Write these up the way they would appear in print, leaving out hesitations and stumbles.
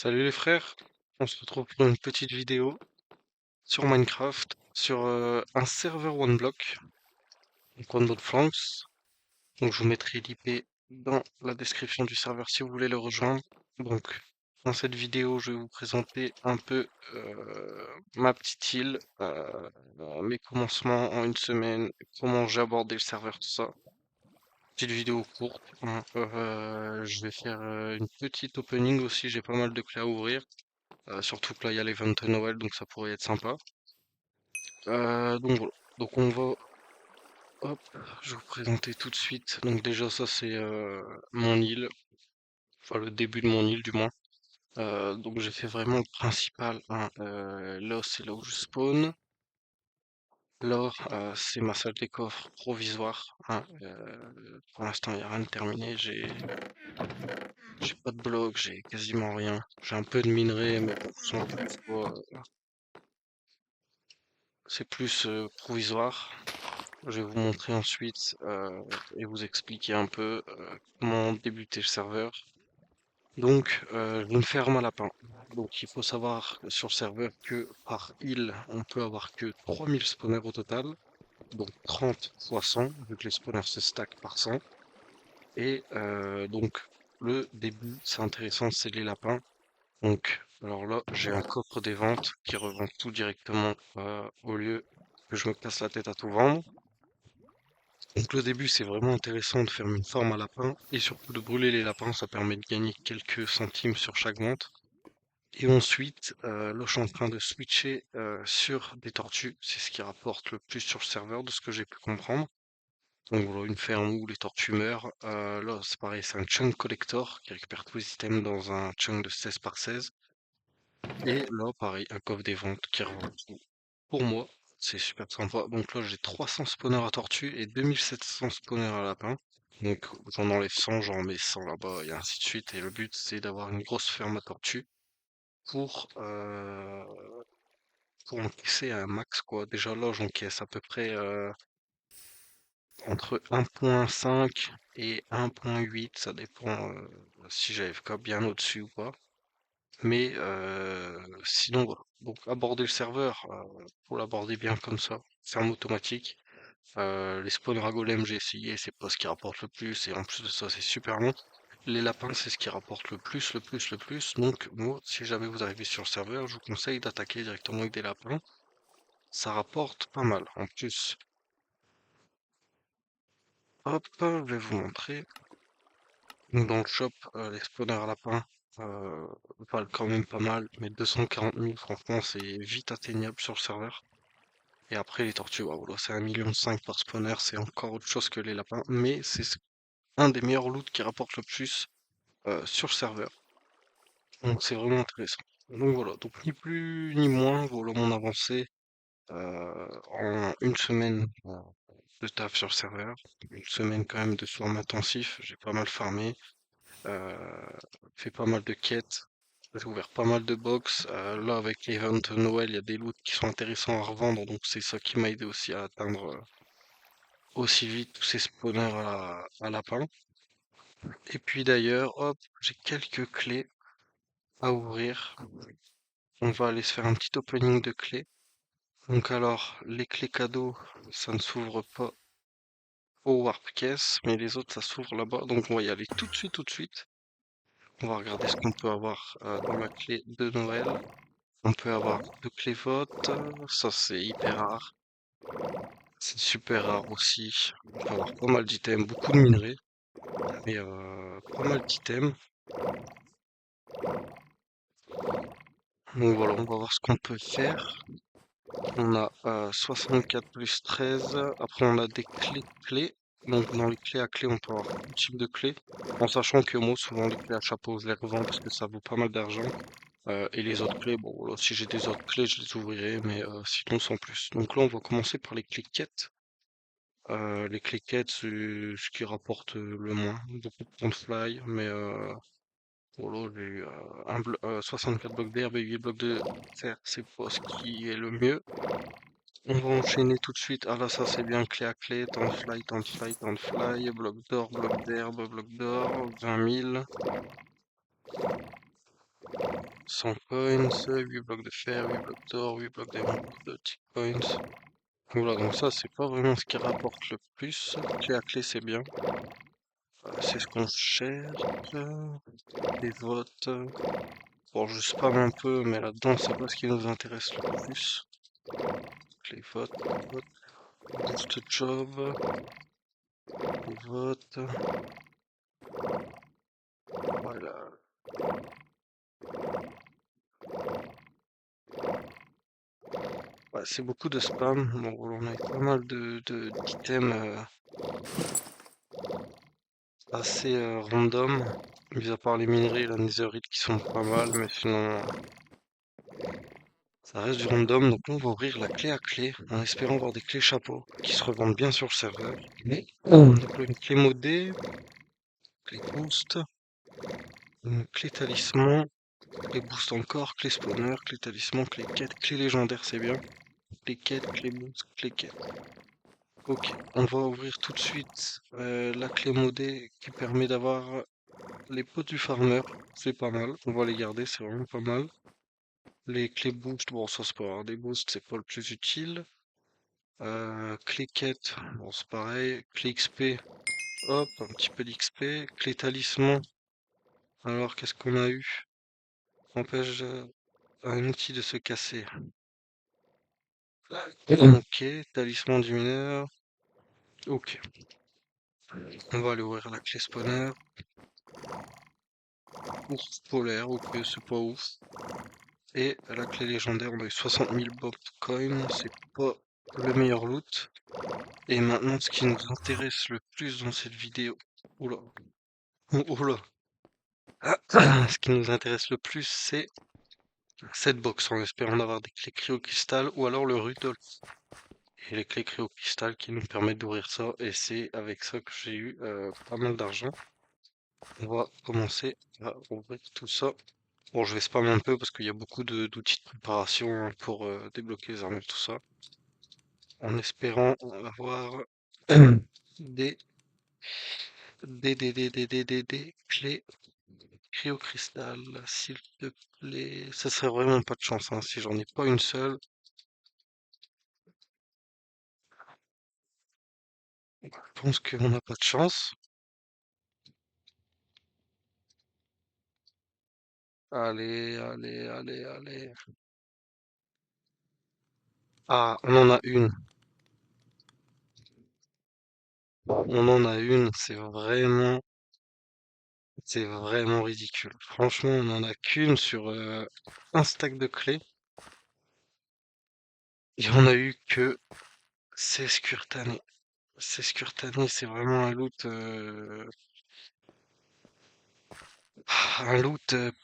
Salut les frères, on se retrouve pour une petite vidéo sur Minecraft, sur un serveur OneBlock, donc OneBlock Donc je vous mettrai l'IP dans la description du serveur si vous voulez le rejoindre. Donc dans cette vidéo, je vais vous présenter un peu ma petite île, mes commencements en une semaine, comment j'ai abordé le serveur, tout ça. Petite vidéo courte, hein. Je vais faire une petite opening aussi, j'ai pas mal de clés à ouvrir. Surtout que là, il y a l'event de Noël, donc ça pourrait être sympa. Donc voilà. Donc on va, hop, je vais vous présenter tout de suite. Donc déjà, ça c'est mon île, enfin le début de mon île du moins. Donc j'ai fait vraiment le principal, hein. Là, c'est là où je spawn. Là, c'est ma salle des coffres provisoire, hein. Pour l'instant, il n'y a rien de terminé. J'ai pas de bloc, j'ai quasiment rien. J'ai un peu de minerai, mais bon, c'est plus provisoire. Je vais vous montrer ensuite et vous expliquer un peu comment débuter le serveur. Donc, j'ai une ferme à lapins. Donc, il faut savoir sur le serveur que par île, on peut avoir que 3000 spawners au total. Donc 30 fois 100, vu que les spawners se stackent par 100. Et donc, le début, c'est intéressant, c'est les lapins. Donc, alors là, j'ai un coffre des ventes qui revend tout directement au lieu que je me casse la tête à tout vendre. Donc le début, c'est vraiment intéressant de faire une farm à lapins et surtout de brûler les lapins, ça permet de gagner quelques centimes sur chaque vente. Et ensuite, là, je suis en train de switcher sur des tortues, c'est ce qui rapporte le plus sur le serveur de ce que j'ai pu comprendre. Donc voilà, une ferme où les tortues meurent. Là, c'est pareil, c'est un chunk collector qui récupère tous les items dans un chunk de 16 par 16. Et là, pareil, un coffre des ventes qui revend tout. Pour moi, c'est super sympa. Donc là, j'ai 300 spawners à tortues et 2700 spawners à lapins. Donc j'en enlève 100, j'en mets 100 là-bas et ainsi de suite. Et le but, c'est d'avoir une grosse ferme à tortues pour, euh, pour encaisser un max, quoi. Déjà là, j'encaisse à peu près entre 1.5 et 1.8, ça dépend si j'avais FK bien au-dessus ou pas. Mais sinon, voilà. Donc aborder le serveur, faut l'aborder bien comme ça. Ferme automatique. Les spawners à golem, j'ai essayé, c'est pas ce qui rapporte le plus, et en plus de ça, c'est super long. Les lapins, c'est ce qui rapporte le plus, le plus, le plus. Donc, moi, si jamais vous arrivez sur le serveur, je vous conseille d'attaquer directement avec des lapins. Ça rapporte pas mal. En plus, hop, je vais vous montrer. Donc, dans le shop, les spawners à lapins valent quand même pas mal, mais 240 000, franchement, c'est vite atteignable sur le serveur. Et après, les tortues, voilà, c'est 1,5 million par spawner, c'est encore autre chose que les lapins, mais c'est un des meilleurs loots qui rapporte le plus sur le serveur. Donc c'est vraiment intéressant. Donc voilà, donc ni plus ni moins, voilà mon avancée en une semaine de taf sur le serveur. Une semaine quand même de farm intensif, j'ai pas mal farmé, euh, fait pas mal de quêtes, j'ai ouvert pas mal de box. Là avec l'event Noël, il y a des loots qui sont intéressants à revendre, donc c'est ça qui m'a aidé aussi à atteindre aussi vite tous ces spawners à lapin. Et puis d'ailleurs, hop, j'ai quelques clés à ouvrir. On va aller se faire un petit opening de clés. Donc alors, les clés cadeaux, ça ne s'ouvre pas au Warp Case, mais les autres, ça s'ouvre là-bas. Donc on va y aller tout de suite, tout de suite. On va regarder ce qu'on peut avoir dans la clé de Noël. On peut avoir deux clés votes, ça c'est hyper rare. C'est super rare aussi. On peut avoir pas mal d'items, beaucoup de minerais, mais pas mal d'items. Donc voilà, on va voir ce qu'on peut faire. On a 64 plus 13. Après, on a des clés. Donc, dans les clés à clés, on peut avoir tout type de clés. En sachant que moi, souvent, les clés à chapeau, je les revends parce que ça vaut pas mal d'argent. Et les autres clés, bon, voilà, si j'ai des autres clés, je les ouvrirai, mais sinon, sans plus. Donc là, on va commencer par les clés quêtes. Les clés quêtes, c'est ce qui rapporte le moins. Beaucoup de points de fly, mais voilà, j'ai eu 64 blocs d'herbe et 8 blocs de fer. C'est pas ce qui est le mieux. On va enchaîner tout de suite. Ah là, ça c'est bien clé à clé. Temps de fly, temps de fly, temps de fly. Bloc d'or, bloc d'herbe, bloc d'or. 20 000. 100 coins, 8 blocs de fer, 8 blocs d'or, 8 blocs d'émeraude, 10 coins. Voilà, donc ça, c'est pas vraiment ce qui rapporte le plus. Clé à clé, c'est bien. C'est ce qu'on cherche. Les votes. Bon, je spam un peu, mais là-dedans, c'est pas ce qui nous intéresse le plus. Les votes, boost job, les votes. Voilà. Ouais, c'est beaucoup de spam. Bon, on a pas mal d'items assez random. Mis à part les minerais et la netherite qui sont pas mal, mais sinon, ça reste du random. Donc là, on va ouvrir la clé à clé en espérant avoir des clés chapeaux qui se revendent bien sur le serveur. Donc là, une clé modée, clé boost, une clé talisman, clé boost encore, clé spawner, clé talisman, clé quête, clé légendaire, c'est bien. Clé quête, clé boost, clé quête. Ok, on va ouvrir tout de suite la clé modée qui permet d'avoir les pots du farmer. C'est pas mal, on va les garder, c'est vraiment pas mal. Les clés boost, bon ça c'est pas grave, des boosts c'est pas le plus utile. Clé quête, bon c'est pareil. Clé XP, hop, un petit peu d'XP. Clé talisman, alors qu'est-ce qu'on a eu? Empêche un outil de se casser. Ok, talisman du mineur. Ok, on va aller ouvrir la clé spawner. Ours polaire, ok, c'est pas ouf. Et la clé légendaire, on a eu 60 000 Bob Coins, c'est pas le meilleur loot. Et maintenant, ce qui nous intéresse le plus dans cette vidéo... Oula. Oula. Ce qui nous intéresse le plus, c'est cette box, en espérant avoir des clés cryo-cristal ou alors le Rudolph. Et les clés cryo-cristal qui nous permettent d'ouvrir ça, et c'est avec ça que j'ai eu pas mal d'argent. On va commencer à ouvrir tout ça. Bon, je vais spam un peu parce qu'il y a beaucoup d'outils de préparation hein, pour débloquer les armes et tout ça. En espérant avoir des, des clés cryocristal, s'il te plaît. Ça serait vraiment pas de chance hein, si j'en ai pas une seule. Je pense qu'on n'a pas de chance. Allez, allez, allez, allez. Ah, on en a une. On en a une, c'est vraiment ridicule. Franchement, on en a qu'une sur un stack de clés. Et on a eu que 16 curtanés. 16 curtanés, c'est vraiment un loot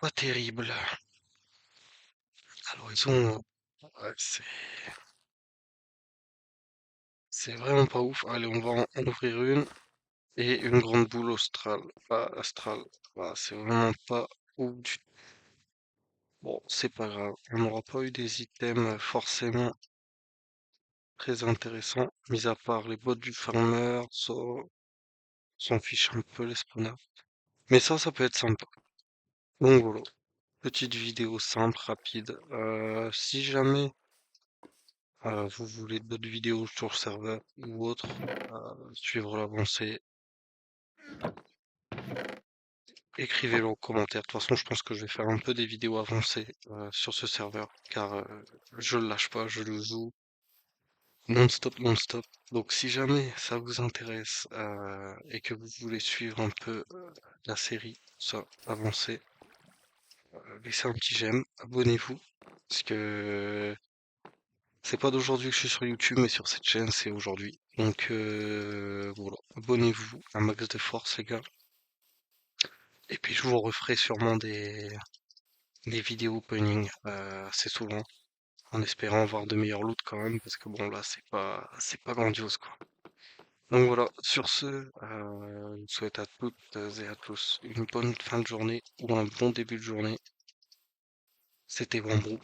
pas terrible. Alors ils ont, ouais, c'est vraiment pas ouf. Allez, on va en ouvrir une et une grande boule astrale. Pas astrale. Bah, c'est vraiment pas ouf du tout. Bon, c'est pas grave. On n'aura pas eu des items forcément très intéressants, mis à part les bottes du farmer, ça, on s'en fiche un peu les spawners. Mais ça peut être sympa. Donc voilà, petite vidéo simple, rapide. Si jamais vous voulez d'autres vidéos sur le serveur ou autre, suivre l'avancée, écrivez-le en commentaire. De toute façon, je pense que je vais faire un peu des vidéos avancées sur ce serveur, car je le lâche pas, je le joue non-stop, non-stop. Donc si jamais ça vous intéresse et que vous voulez suivre un peu la série, ça, avancée, laissez un petit j'aime, abonnez-vous, parce que c'est pas d'aujourd'hui que je suis sur YouTube, mais sur cette chaîne, c'est aujourd'hui. Donc voilà, abonnez-vous, un max de force les gars. Et puis je vous referai sûrement des vidéos opening assez souvent, en espérant avoir de meilleurs loots quand même, parce que bon là c'est pas grandiose quoi. Donc voilà, sur ce, je vous souhaite à toutes et à tous une bonne fin de journée ou un bon début de journée. C'était Bambou.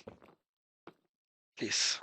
Peace.